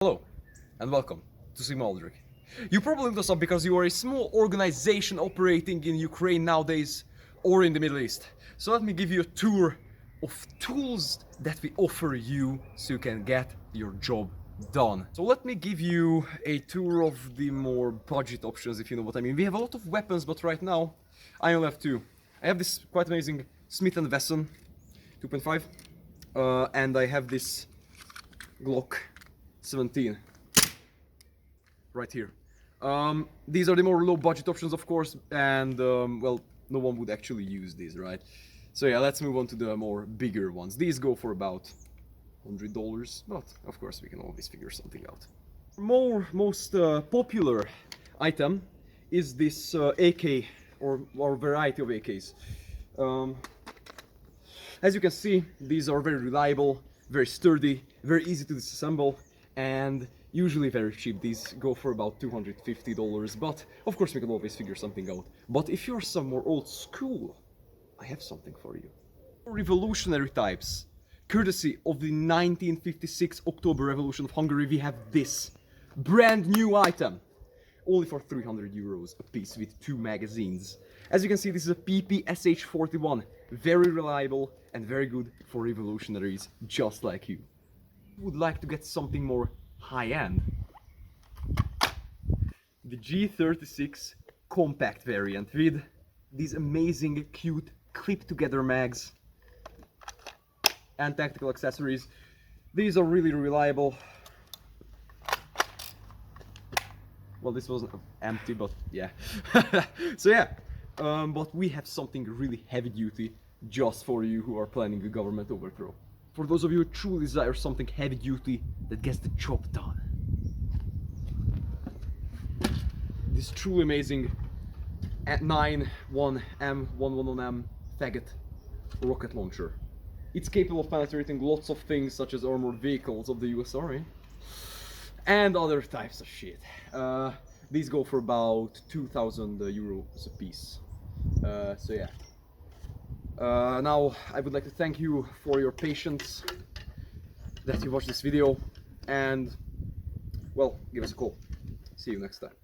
Hello and welcome to Sigma Aldrich. You probably looked us up because you are a small organization operating in Ukraine nowadays or in the Middle East. So let me give you a tour of tools that we offer you so you can get your job done. So let me give you a tour of the more budget options, if you know what I mean. We have a lot of weapons, but right now I only have two. I have this quite amazing Smith & Wesson 2.5 and I have this Glock 17 right here. These are the more low budget options, of course, and well, no one would actually use these, right? So yeah, let's move on to the more bigger ones. These go for about $100, but of course we can always figure something out. Most popular item is this AK or variety of AKs. As you can see, these are very reliable, very sturdy, very easy to disassemble, and usually very cheap. These go for about $250, but of course we can always figure something out. But if you're some more old school, I have something for you. Revolutionary types, courtesy of the 1956 October Revolution of Hungary, we have this brand new item, only for €300 a piece with 2 magazines. As you can see, this is a PP-SH41, very reliable and very good for revolutionaries just like you. Would like to get something more high-end, the G36 compact variant with these amazing cute clip-together mags and tactical accessories. These are really reliable. Well, this wasn't empty, but yeah. So yeah, but we have something really heavy-duty just for you who are planning a government overthrow. For those of you who truly desire something heavy-duty that gets the job done. This truly amazing 91M111M faggot rocket launcher. It's capable of penetrating lots of things such as armored vehicles of the US Army and other types of shit. These go for about €2,000 a piece. So yeah. Now I would like to thank you for your patience that you watched this video, and well, give us a call. See you next time.